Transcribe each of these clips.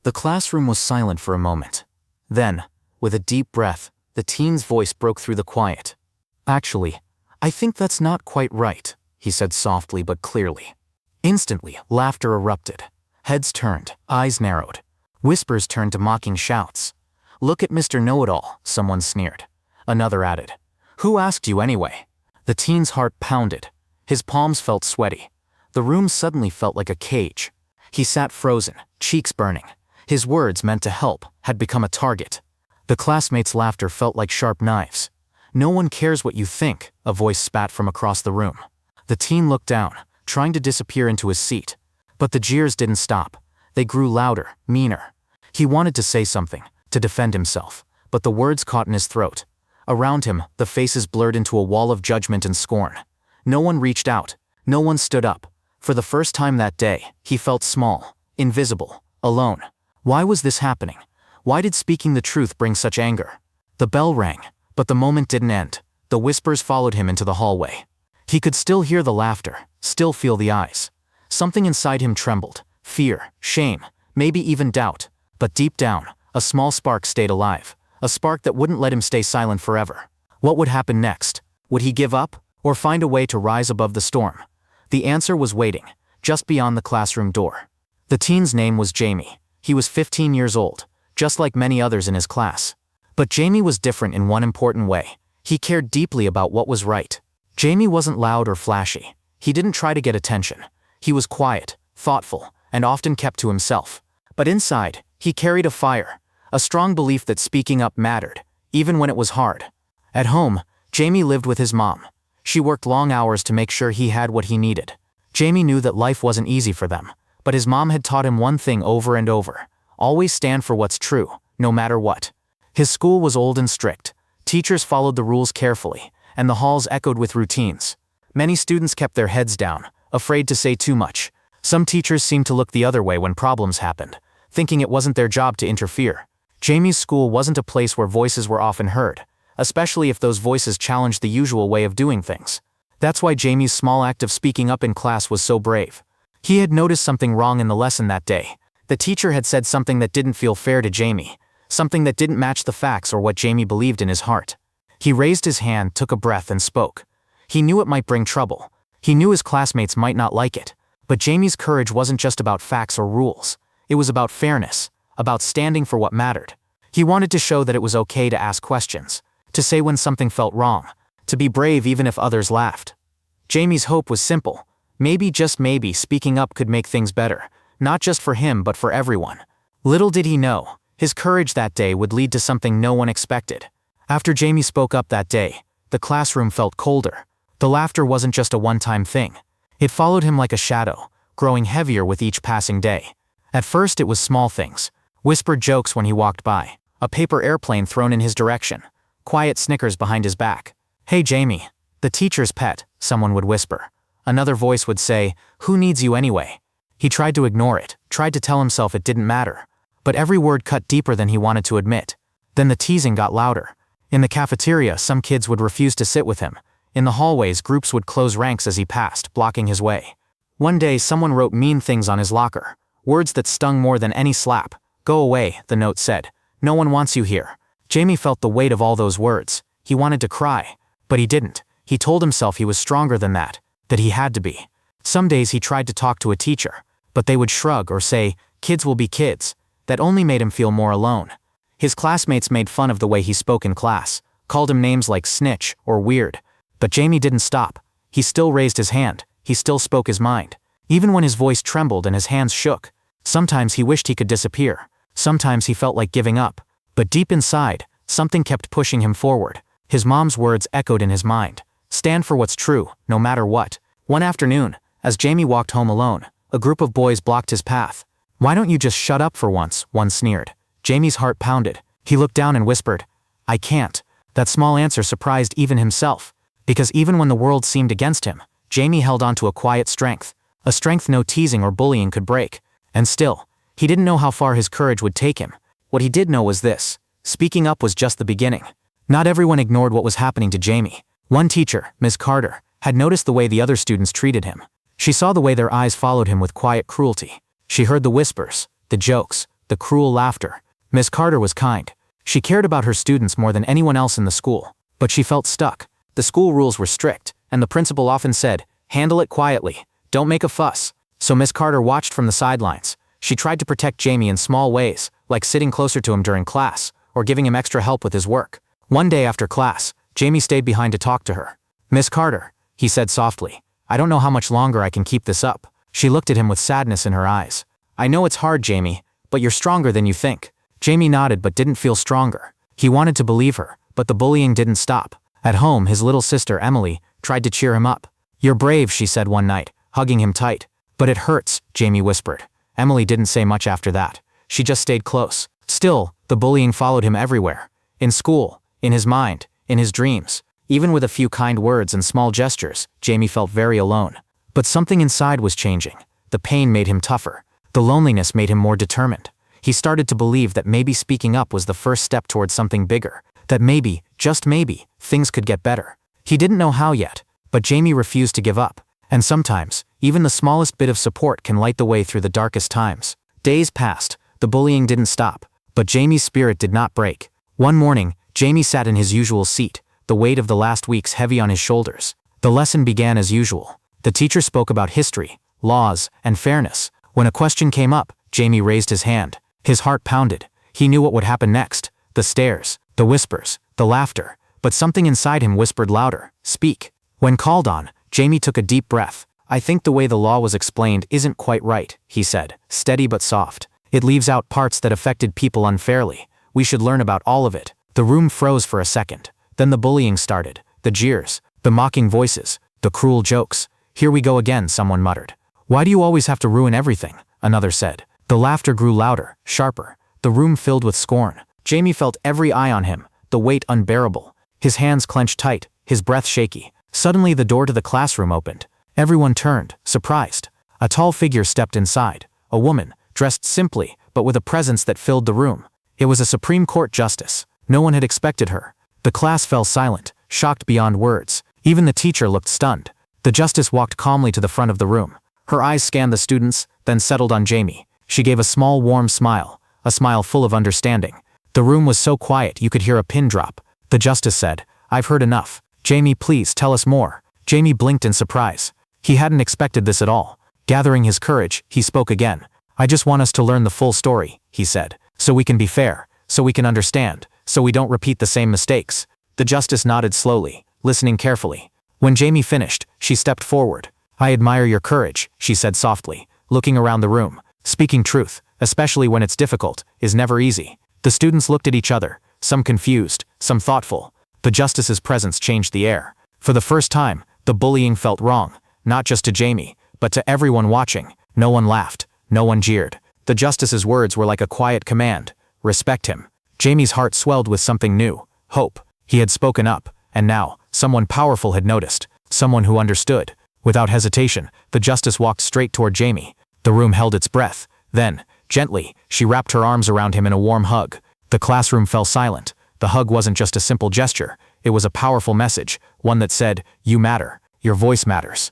The classroom was silent for a moment. Then, with a deep breath, the teen's voice broke through the quiet. "Actually, I think that's not quite right," he said softly but clearly. Instantly, laughter erupted. Heads turned, eyes narrowed. Whispers turned to mocking shouts. "Look at Mr. Know-it-all," someone sneered. Another added, "Who asked you anyway?" The teen's heart pounded. His palms felt sweaty. The room suddenly felt like a cage. He sat frozen, cheeks burning. His words, meant to help, had become a target. The classmates' laughter felt like sharp knives. "No one cares what you think," a voice spat from across the room. The teen looked down, trying to disappear into his seat. But the jeers didn't stop. They grew louder, meaner. He wanted to say something, to defend himself, but the words caught in his throat. Around him, the faces blurred into a wall of judgment and scorn. No one reached out. No one stood up. For the first time that day, he felt small, invisible, alone. Why was this happening? Why did speaking the truth bring such anger? The bell rang, but the moment didn't end. The whispers followed him into the hallway. He could still hear the laughter, still feel the eyes. Something inside him trembled. Fear, shame, maybe even doubt. But deep down, a small spark stayed alive. A spark that wouldn't let him stay silent forever. What would happen next? Would he give up? Or find a way to rise above the storm? The answer was waiting, just beyond the classroom door. The teen's name was Jaime. He was 15 years old, just like many others in his class. But Jaime was different in one important way. He cared deeply about what was right. Jaime wasn't loud or flashy. He didn't try to get attention. He was quiet, thoughtful, and often kept to himself. But inside, he carried a fire, a strong belief that speaking up mattered, even when it was hard. At home, Jaime lived with his mom. She worked long hours to make sure he had what he needed. Jaime knew that life wasn't easy for them, but his mom had taught him one thing over and over: always stand for what's true, no matter what. His school was old and strict. Teachers followed the rules carefully, and the halls echoed with routines. Many students kept their heads down, afraid to say too much. Some teachers seemed to look the other way when problems happened, thinking it wasn't their job to interfere. Jaime's school wasn't a place where voices were often heard, especially if those voices challenged the usual way of doing things. That's why Jaime's small act of speaking up in class was so brave. He had noticed something wrong in the lesson that day. The teacher had said something that didn't feel fair to Jaime, something that didn't match the facts or what Jaime believed in his heart. He raised his hand, took a breath, and spoke. He knew it might bring trouble. He knew his classmates might not like it. But Jaime's courage wasn't just about facts or rules. It was about fairness, about standing for what mattered. He wanted to show that it was okay to ask questions, to say when something felt wrong, to be brave even if others laughed. Jaime's hope was simple. Maybe, just maybe, speaking up could make things better, not just for him but for everyone. Little did he know, his courage that day would lead to something no one expected. After Jaime spoke up that day, the classroom felt colder. The laughter wasn't just a one-time thing. It followed him like a shadow, growing heavier with each passing day. At first it was small things: whispered jokes when he walked by, a paper airplane thrown in his direction, quiet snickers behind his back. "Hey Jaime, the teacher's pet," someone would whisper. Another voice would say, "Who needs you anyway?" He tried to ignore it, tried to tell himself it didn't matter. But every word cut deeper than he wanted to admit. Then the teasing got louder. In the cafeteria, some kids would refuse to sit with him. In the hallways, groups would close ranks as he passed, blocking his way. One day, someone wrote mean things on his locker, words that stung more than any slap. "Go away," the note said. "No one wants you here." Jaime felt the weight of all those words. He wanted to cry, but he didn't. He told himself he was stronger than that he had to be. Some days he tried to talk to a teacher, but they would shrug or say, "Kids will be kids." That only made him feel more alone. His classmates made fun of the way he spoke in class, called him names like snitch or weird. But Jaime didn't stop. He still raised his hand. He still spoke his mind. Even when his voice trembled and his hands shook. Sometimes he wished he could disappear. Sometimes he felt like giving up. But deep inside, something kept pushing him forward. His mom's words echoed in his mind. Stand for what's true, no matter what. One afternoon, as Jaime walked home alone, a group of boys blocked his path. "Why don't you just shut up for once?" one sneered. Jaime's heart pounded. He looked down and whispered, "I can't." That small answer surprised even himself. Because even when the world seemed against him, Jaime held on to a quiet strength. A strength no teasing or bullying could break. And still, he didn't know how far his courage would take him. What he did know was this: speaking up was just the beginning. Not everyone ignored what was happening to Jaime. One teacher, Ms. Carter, had noticed the way the other students treated him. She saw the way their eyes followed him with quiet cruelty. She heard the whispers, the jokes, the cruel laughter. Miss Carter was kind. She cared about her students more than anyone else in the school. But she felt stuck. The school rules were strict, and the principal often said, "Handle it quietly. Don't make a fuss." So Miss Carter watched from the sidelines. She tried to protect Jaime in small ways, like sitting closer to him during class, or giving him extra help with his work. One day after class, Jaime stayed behind to talk to her. "Miss Carter," he said softly, "I don't know how much longer I can keep this up." She looked at him with sadness in her eyes. "I know it's hard, Jaime, but you're stronger than you think." Jaime nodded but didn't feel stronger. He wanted to believe her, but the bullying didn't stop. At home, his little sister, Emily, tried to cheer him up. "You're brave," she said one night, hugging him tight. "But it hurts," Jaime whispered. Emily didn't say much after that. She just stayed close. Still, the bullying followed him everywhere. In school, in his mind, in his dreams. Even with a few kind words and small gestures, Jaime felt very alone. But something inside was changing. The pain made him tougher. The loneliness made him more determined. He started to believe that maybe speaking up was the first step towards something bigger. That maybe, just maybe, things could get better. He didn't know how yet, but Jaime refused to give up. And sometimes, even the smallest bit of support can light the way through the darkest times. Days passed, the bullying didn't stop, but Jaime's spirit did not break. One morning, Jaime sat in his usual seat, the weight of the last weeks heavy on his shoulders. The lesson began as usual. The teacher spoke about history, laws, and fairness. When a question came up, Jaime raised his hand. His heart pounded. He knew what would happen next. The stares, the whispers, the laughter. But something inside him whispered louder, "Speak." When called on, Jaime took a deep breath. "I think the way the law was explained isn't quite right," he said, steady but soft. "It leaves out parts that affected people unfairly. We should learn about all of it." The room froze for a second. Then the bullying started. The jeers, the mocking voices, the cruel jokes. "Here we go again," someone muttered. "Why do you always have to ruin everything?" another said. The laughter grew louder, sharper. The room filled with scorn. Jaime felt every eye on him, the weight unbearable. His hands clenched tight, his breath shaky. Suddenly the door to the classroom opened. Everyone turned, surprised. A tall figure stepped inside. A woman, dressed simply, but with a presence that filled the room. It was a Supreme Court justice. No one had expected her. The class fell silent, shocked beyond words. Even the teacher looked stunned. The justice walked calmly to the front of the room. Her eyes scanned the students, then settled on Jaime. She gave a small warm smile, a smile full of understanding. The room was so quiet you could hear a pin drop. The justice said, "I've heard enough. Jaime, please tell us more." Jaime blinked in surprise. He hadn't expected this at all. Gathering his courage, he spoke again. "I just want us to learn the full story," he said, "so we can be fair, so we can understand, so we don't repeat the same mistakes." The justice nodded slowly, listening carefully. When Jaime finished, she stepped forward. "I admire your courage," she said softly, looking around the room. "Speaking truth, especially when it's difficult, is never easy." The students looked at each other, some confused, some thoughtful. The justice's presence changed the air. For the first time, the bullying felt wrong, not just to Jaime, but to everyone watching. No one laughed, no one jeered. The justice's words were like a quiet command. Respect him. Jaime's heart swelled with something new, hope. He had spoken up, and now, someone powerful had noticed, someone who understood. Without hesitation, the justice walked straight toward Jaime. The room held its breath. Then, gently, she wrapped her arms around him in a warm hug. The classroom fell silent. The hug wasn't just a simple gesture. It was a powerful message, one that said, "You matter. Your voice matters."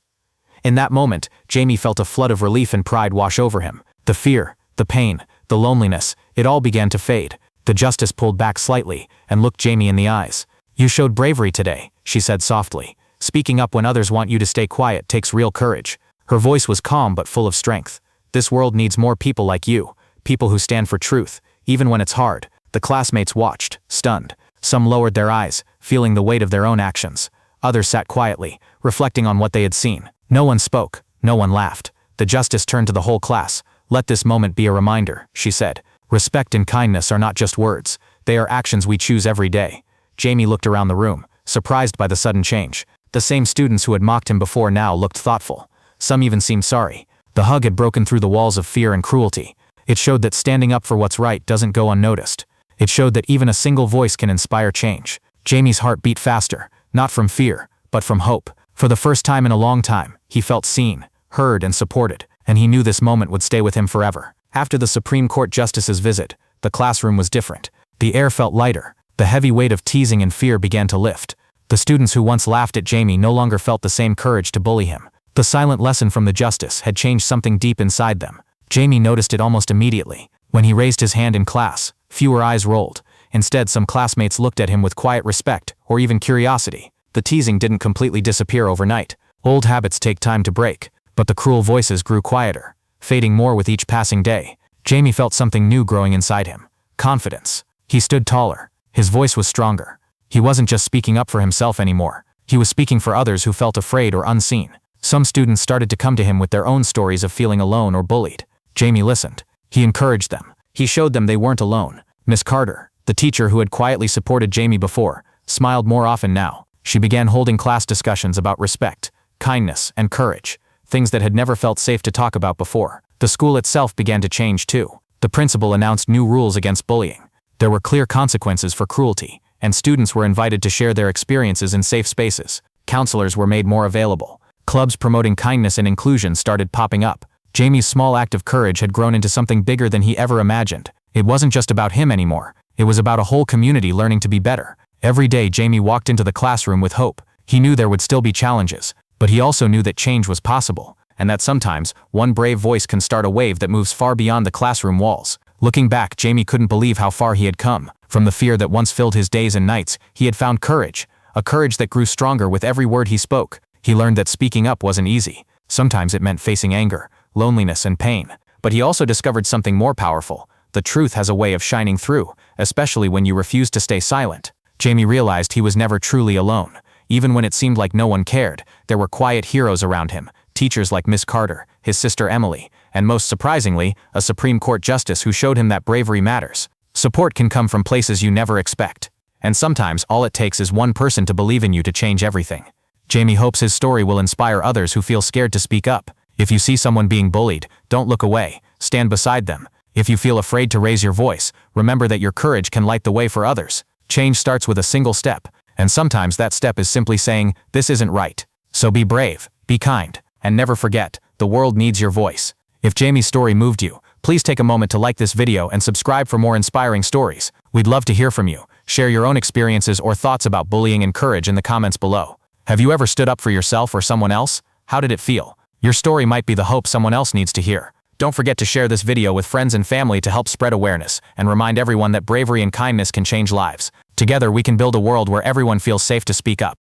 In that moment, Jaime felt a flood of relief and pride wash over him. The fear, the pain, the loneliness, it all began to fade. The justice pulled back slightly and looked Jaime in the eyes. "You showed bravery today," she said softly. "Speaking up when others want you to stay quiet takes real courage." Her voice was calm but full of strength. "This world needs more people like you, people who stand for truth, even when it's hard." The classmates watched, stunned. Some lowered their eyes, feeling the weight of their own actions. Others sat quietly, reflecting on what they had seen. No one spoke, no one laughed. The justice turned to the whole class. "Let this moment be a reminder," she said. "Respect and kindness are not just words. They are actions we choose every day." Jaime looked around the room, surprised by the sudden change. The same students who had mocked him before now looked thoughtful. Some even seemed sorry. The hug had broken through the walls of fear and cruelty. It showed that standing up for what's right doesn't go unnoticed. It showed that even a single voice can inspire change. Jaime's heart beat faster, not from fear, but from hope. For the first time in a long time, he felt seen, heard, and supported, and he knew this moment would stay with him forever. After the Supreme Court justice's visit, the classroom was different. The air felt lighter. The heavy weight of teasing and fear began to lift. The students who once laughed at Jaime no longer felt the same courage to bully him. The silent lesson from the justice had changed something deep inside them. Jaime noticed it almost immediately. When he raised his hand in class, fewer eyes rolled. Instead, some classmates looked at him with quiet respect or even curiosity. The teasing didn't completely disappear overnight. Old habits take time to break, but the cruel voices grew quieter, fading more with each passing day. Jaime felt something new growing inside him. Confidence. He stood taller. His voice was stronger. He wasn't just speaking up for himself anymore. He was speaking for others who felt afraid or unseen. Some students started to come to him with their own stories of feeling alone or bullied. Jaime listened. He encouraged them. He showed them they weren't alone. Miss Carter, the teacher who had quietly supported Jaime before, smiled more often now. She began holding class discussions about respect, kindness, and courage, things that had never felt safe to talk about before. The school itself began to change too. The principal announced new rules against bullying. There were clear consequences for cruelty, and students were invited to share their experiences in safe spaces. Counselors were made more available. Clubs promoting kindness and inclusion started popping up. Jaime's small act of courage had grown into something bigger than he ever imagined. It wasn't just about him anymore. It was about a whole community learning to be better. Every day Jaime walked into the classroom with hope. He knew there would still be challenges, but he also knew that change was possible, and that sometimes one brave voice can start a wave that moves far beyond the classroom walls. Looking back, Jaime couldn't believe how far he had come. From the fear that once filled his days and nights, he had found courage, a courage that grew stronger with every word he spoke. He learned that speaking up wasn't easy. Sometimes it meant facing anger, loneliness, and pain. But he also discovered something more powerful. The truth has a way of shining through, especially when you refuse to stay silent. Jaime realized he was never truly alone. Even when it seemed like no one cared, there were quiet heroes around him, teachers like Miss Carter, his sister Emily, and most surprisingly, a Supreme Court justice who showed him that bravery matters. Support can come from places you never expect. And sometimes all it takes is one person to believe in you to change everything. Jaime hopes his story will inspire others who feel scared to speak up. If you see someone being bullied, don't look away. Stand beside them. If you feel afraid to raise your voice, remember that your courage can light the way for others. Change starts with a single step, and sometimes that step is simply saying, "This isn't right." So be brave, be kind, and never forget, the world needs your voice. If Jaime's story moved you, please take a moment to like this video and subscribe for more inspiring stories. We'd love to hear from you. Share your own experiences or thoughts about bullying and courage in the comments below. Have you ever stood up for yourself or someone else? How did it feel? Your story might be the hope someone else needs to hear. Don't forget to share this video with friends and family to help spread awareness and remind everyone that bravery and kindness can change lives. Together we can build a world where everyone feels safe to speak up.